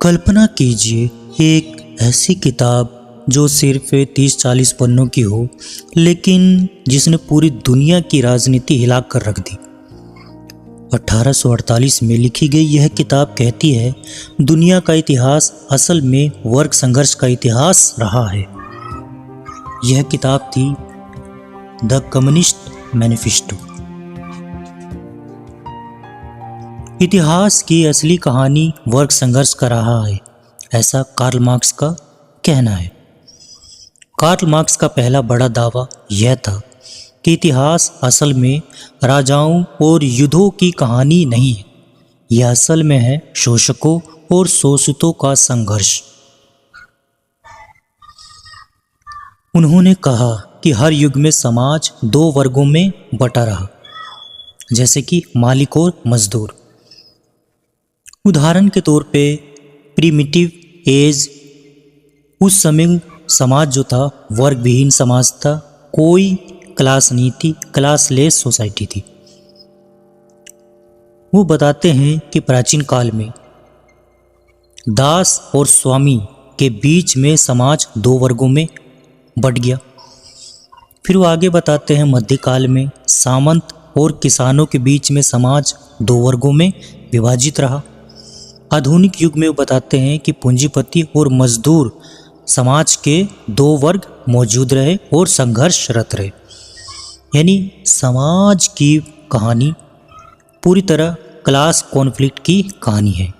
कल्पना कीजिए एक ऐसी किताब जो सिर्फ 30-40 पन्नों की हो, लेकिन जिसने पूरी दुनिया की राजनीति हिलाकर रख दी। 1848 में लिखी गई यह किताब कहती है, दुनिया का इतिहास असल में वर्ग संघर्ष का इतिहास रहा है। यह किताब थी द कम्युनिस्ट मैनिफेस्टो। इतिहास की असली कहानी वर्ग संघर्ष का रहा है, ऐसा कार्ल मार्क्स का कहना है। कार्ल मार्क्स का पहला बड़ा दावा यह था कि इतिहास असल में राजाओं और युद्धों की कहानी नहीं है, यह असल में है शोषकों और शोषितों का संघर्ष। उन्होंने कहा कि हर युग में समाज दो वर्गों में बटा रहा, जैसे कि मालिक और मजदूर। उदाहरण के तौर पे प्रिमिटिव एज, उस समय समाज जो था वर्ग विहीन समाज था, कोई क्लास नहीं थी, क्लासलेस सोसाइटी थी। वो बताते हैं कि प्राचीन काल में दास और स्वामी के बीच में समाज दो वर्गों में बट गया। फिर वो आगे बताते हैं मध्यकाल में सामंत और किसानों के बीच में समाज दो वर्गों में विभाजित रहा। आधुनिक युग में वो बताते हैं कि पूंजीपति और मजदूर समाज के दो वर्ग मौजूद रहे और संघर्षरत रहे। यानी समाज की कहानी पूरी तरह क्लास कॉन्फ्लिक्ट की कहानी है।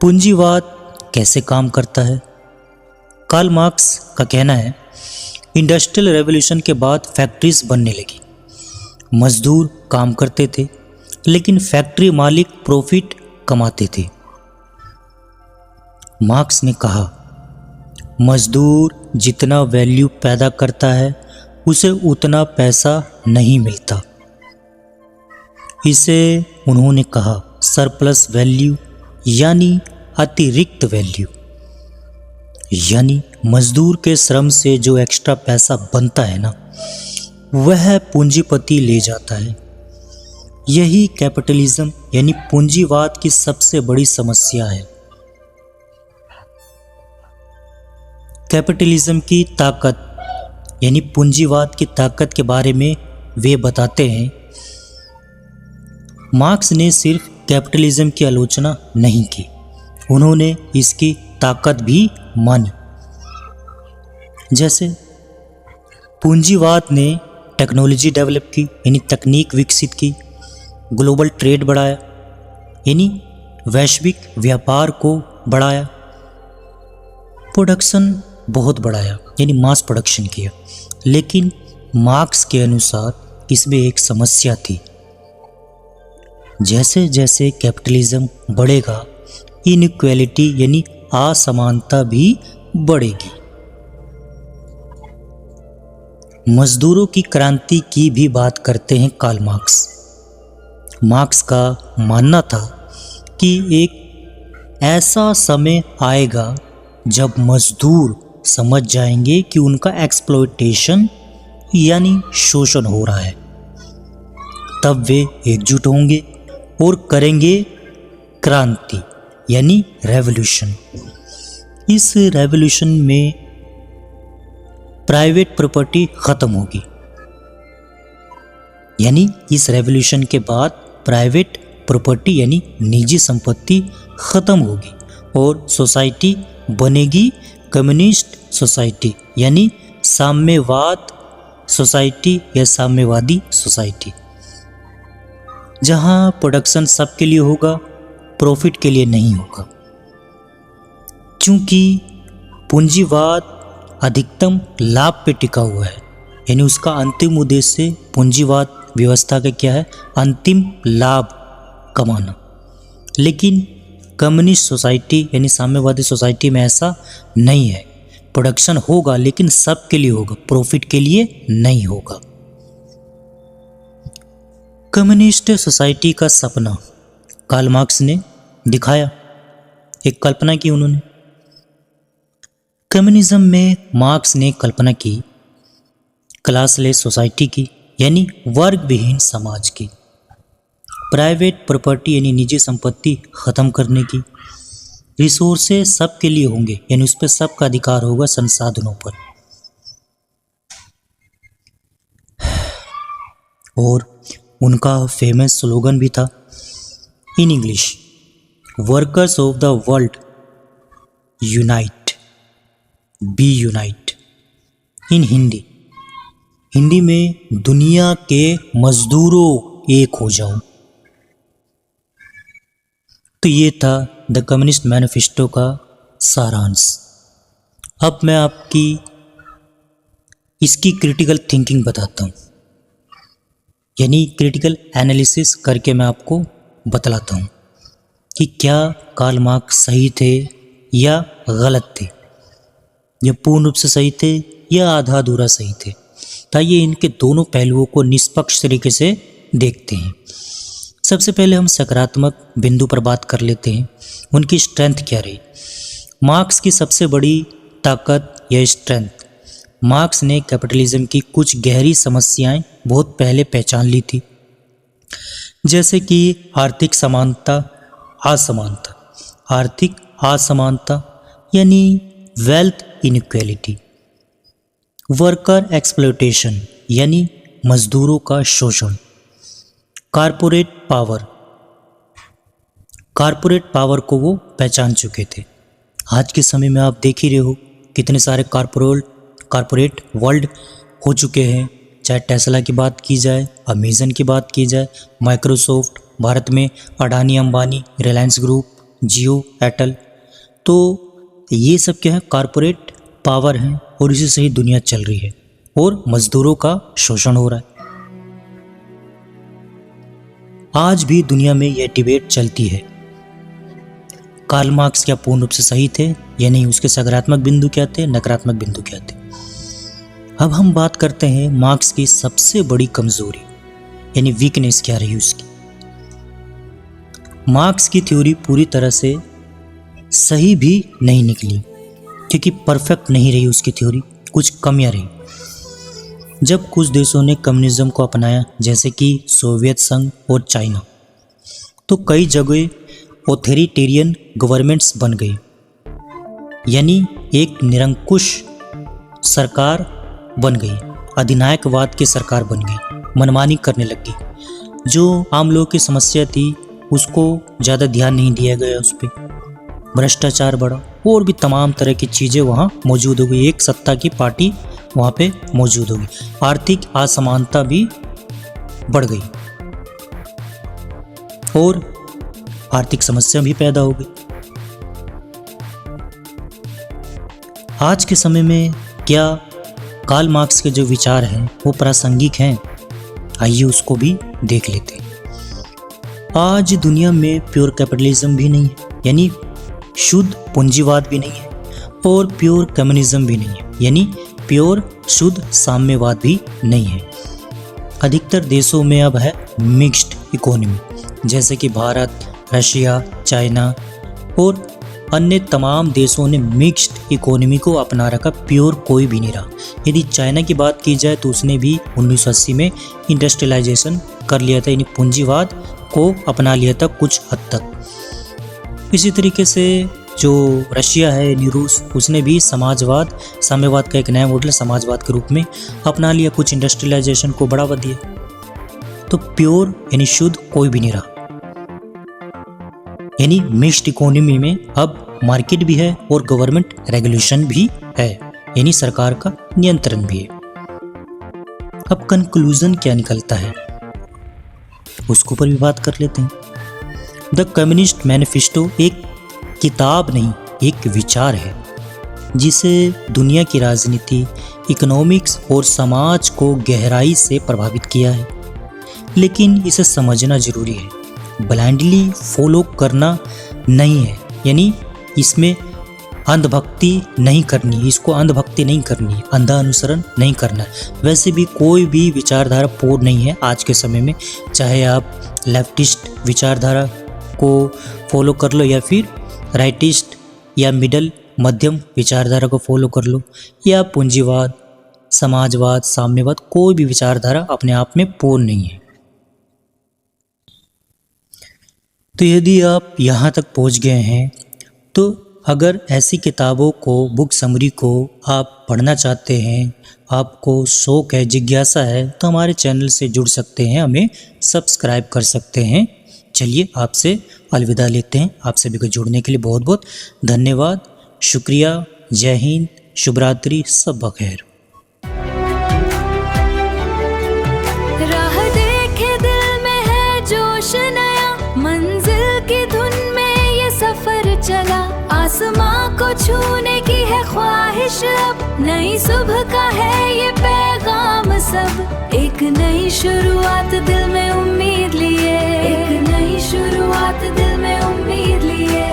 पूंजीवाद कैसे काम करता है? कार्ल मार्क्स का कहना है, इंडस्ट्रियल रेवोल्यूशन के बाद फैक्ट्रीज बनने लगी। मजदूर काम करते थे, लेकिन फैक्ट्री मालिक प्रॉफिट कमाते थे। मार्क्स ने कहा, मजदूर जितना वैल्यू पैदा करता है उसे उतना पैसा नहीं मिलता। इसे उन्होंने कहा सरप्लस वैल्यू, यानी अतिरिक्त वैल्यू। यानी मजदूर के श्रम से जो एक्स्ट्रा पैसा बनता है ना, वह पूंजीपति ले जाता है। यही कैपिटलिज्म यानी पूंजीवाद की सबसे बड़ी समस्या है। कैपिटलिज्म की ताकत यानी पूंजीवाद की ताकत के बारे में वे बताते हैं, मार्क्स ने सिर्फ कैपिटलिज्म की आलोचना नहीं की, उन्होंने इसकी ताकत भी मानी। जैसे पूंजीवाद ने टेक्नोलॉजी डेवलप की, यानी तकनीक विकसित की, ग्लोबल ट्रेड बढ़ाया, यानी वैश्विक व्यापार को बढ़ाया, प्रोडक्शन बहुत बढ़ाया, यानी मास प्रोडक्शन किया। लेकिन मार्क्स के अनुसार इसमें एक समस्या थी। जैसे जैसे कैपिटलिज्म बढ़ेगा, इनइक्वालिटी यानी असमानता भी बढ़ेगी। मजदूरों की क्रांति की भी बात करते हैं कार्ल मार्क्स। मार्क्स का मानना था कि एक ऐसा समय आएगा जब मजदूर समझ जाएंगे कि उनका एक्सप्लॉयटेशन यानी शोषण हो रहा है। तब वे एकजुट होंगे और करेंगे क्रांति यानी रेवोल्यूशन। इस रेवोल्यूशन में प्राइवेट प्रॉपर्टी खत्म होगी, यानी इस रेवोल्यूशन के बाद प्राइवेट प्रॉपर्टी यानी निजी संपत्ति खत्म होगी और सोसाइटी बनेगी कम्युनिस्ट सोसाइटी, यानी साम्यवाद सोसाइटी या साम्यवादी सोसाइटी, जहां प्रोडक्शन सबके लिए होगा, प्रॉफिट के लिए नहीं होगा। क्योंकि पूंजीवाद अधिकतम लाभ पे टिका हुआ है, यानी उसका अंतिम उद्देश्य पूंजीवाद व्यवस्था का क्या है? अंतिम लाभ कमाना। लेकिन कम्युनिस्ट सोसाइटी यानी साम्यवादी सोसाइटी में ऐसा नहीं है। प्रोडक्शन होगा लेकिन सबके लिए होगा, प्रॉफिट के लिए नहीं होगा। कम्युनिस्ट सोसाइटी का सपना कार्ल मार्क्स ने दिखाया, एक कल्पना की उन्होंने। कम्युनिज्म में मार्क्स ने कल्पना की क्लासलेस सोसाइटी की, यानी वर्ग विहीन समाज की। प्राइवेट प्रॉपर्टी यानी निजी संपत्ति खत्म करने की। रिसोर्सेस सबके लिए होंगे यानी उस पर सबका अधिकार होगा संसाधनों पर। और उनका फेमस स्लोगन भी था in English, workers of the world unite, be unite. In Hindi में दुनिया के मजदूरों एक हो जाओ। तो ये था द कम्युनिस्ट मैनिफेस्टो का सारांश। अब मैं आपकी इसकी क्रिटिकल थिंकिंग बताता हूँ, यानी क्रिटिकल एनालिसिस करके मैं आपको बतलाता हूँ कि क्या कार्ल मार्क्स सही थे या गलत थे, या पूर्ण रूप से सही थे या आधा अधूरा सही थे। ताइए इनके दोनों पहलुओं को निष्पक्ष तरीके से देखते हैं। सबसे पहले हम सकारात्मक बिंदु पर बात कर लेते हैं, उनकी स्ट्रेंथ क्या रही। मार्क्स की सबसे बड़ी ताकत या स्ट्रेंथ, मार्क्स ने कैपिटलिज्म की कुछ गहरी समस्याएं बहुत पहले पहचान ली थी, जैसे कि आर्थिक असमानता यानी वेल्थ इनइक्वालिटी, वर्कर एक्सप्लॉयटेशन यानी मजदूरों का शोषण, कारपोरेट पावर को वो पहचान चुके थे। आज के समय में आप देख ही रहे हो कितने सारे कारपोरेट वर्ल्ड हो चुके हैं, चाहे टेस्ला की बात की जाए, अमेजन की बात की जाए, माइक्रोसॉफ्ट, भारत में अडानी अंबानी, रिलायंस ग्रुप, जियो, एयरटेल। तो ये सब क्या है, कारपोरेट पावर है और इसी से ही दुनिया चल रही है और मजदूरों का शोषण हो रहा है। आज भी दुनिया में यह डिबेट चलती है, कार्ल मार्क्स क्या पूर्ण रूप से सही थे या नहीं, उसके सकारात्मक बिंदु क्या थे, नकारात्मक बिंदु क्या थे। अब हम बात करते हैं मार्क्स की सबसे बड़ी कमजोरी यानी वीकनेस क्या रही उसकी। मार्क्स की थ्योरी पूरी तरह से सही भी नहीं निकली, क्योंकि परफेक्ट नहीं रही उसकी थ्योरी, कुछ कमियां रही। जब कुछ देशों ने कम्युनिज्म को अपनाया, जैसे कि सोवियत संघ और चाइना, तो कई जगह ऑथोरिटेरियन गवर्नमेंट्स बन गई, यानी एक निरंकुश सरकार बन गई, अधिनायकवाद की सरकार बन गई, मनमानी करने लगी। जो आम लोगों की समस्या थी उसको ज़्यादा ध्यान नहीं दिया गया, उस पर भ्रष्टाचार बढ़ा और भी तमाम तरह की चीज़ें वहाँ मौजूद हो गई, एक सत्ता की पार्टी वहाँ पे मौजूद होगी, आर्थिक असमानता भी बढ़ गई और आर्थिक समस्या भी पैदा हो गई। आज के समय में क्या कार्ल मार्क्स के जो विचार हैं वो प्रासंगिक हैं? आइए उसको भी देख लेते हैं। आज दुनिया में प्योर कैपिटलिज्म भी नहीं है, यानी शुद्ध पूंजीवाद भी नहीं है, और प्योर कम्युनिज्म भी नहीं है, यानी प्योर शुद्ध साम्यवाद भी नहीं है। अधिकतर देशों में अब है मिक्स्ड इकोनॉमी, जैसे कि भारत, रशिया, चाइना और अन्य तमाम देशों ने मिक्स्ड इकोनॉमी को अपना रखा, प्योर कोई भी नहीं रहा। यदि चाइना की बात की जाए तो उसने भी 1980 में इंडस्ट्रियलाइजेशन कर लिया था, यानी पूंजीवाद को अपना लिया था कुछ हद तक। इसी तरीके से जो रशिया है यानी रूस, उसने भी समाजवाद, साम्यवाद का एक नया मॉडल समाजवाद के रूप में अपना लिया, कुछ इंडस्ट्रियलाइजेशन को बढ़ावा दिया। तो प्योर यानी शुद्ध कोई भी नहीं रहा, यानी मिक्स्ड इकोनॉमी में अब मार्केट भी है और गवर्नमेंट रेगुलेशन भी है, यानी सरकार का नियंत्रण भी है। अब कंक्लूजन क्या निकलता है उसके ऊपर भी बात कर लेते हैं। द कम्युनिस्ट मैनिफेस्टो एक किताब नहीं, एक विचार है जिसे दुनिया की राजनीति, इकोनॉमिक्स और समाज को गहराई से प्रभावित किया है। लेकिन इसे समझना जरूरी है, ब्लाइंडली फॉलो करना नहीं है, यानी इसमें अंधभक्ति नहीं करनी, इसको अंधभक्ति नहीं करनी है, अंधा अनुसरण नहीं करना है। वैसे भी कोई भी विचारधारा पूर्ण नहीं है आज के समय में, चाहे आप लेफ्टिस्ट विचारधारा को फॉलो कर लो या फिर राइटिस्ट या मिडल मध्यम विचारधारा को फॉलो कर लो, या पूंजीवाद, समाजवाद, साम्यवाद, कोई भी विचारधारा अपने आप में पूर्ण नहीं है। तो यदि आप यहाँ तक पहुँच गए हैं तो अगर ऐसी किताबों को, बुक समरी को आप पढ़ना चाहते हैं, आपको शौक़ है, जिज्ञासा है, तो हमारे चैनल से जुड़ सकते हैं, हमें सब्सक्राइब कर सकते हैं। चलिए आपसे अलविदा लेते हैं। आप सभी को जुड़ने के लिए बहुत बहुत धन्यवाद, शुक्रिया, जय हिंद, शुभ रात्रि, सब बखैर। राह देखे दिल में है जोश नया, मंजिल की धुन में ये सफर चला, आसमां को छूने की है ख्वाहिश अब, नई सुबह का है ये पैगाम सब, एक नई शुरुआत दिल में उम्मीद लिए, एक नई शुरुआत दिल में उम्मीद लिए।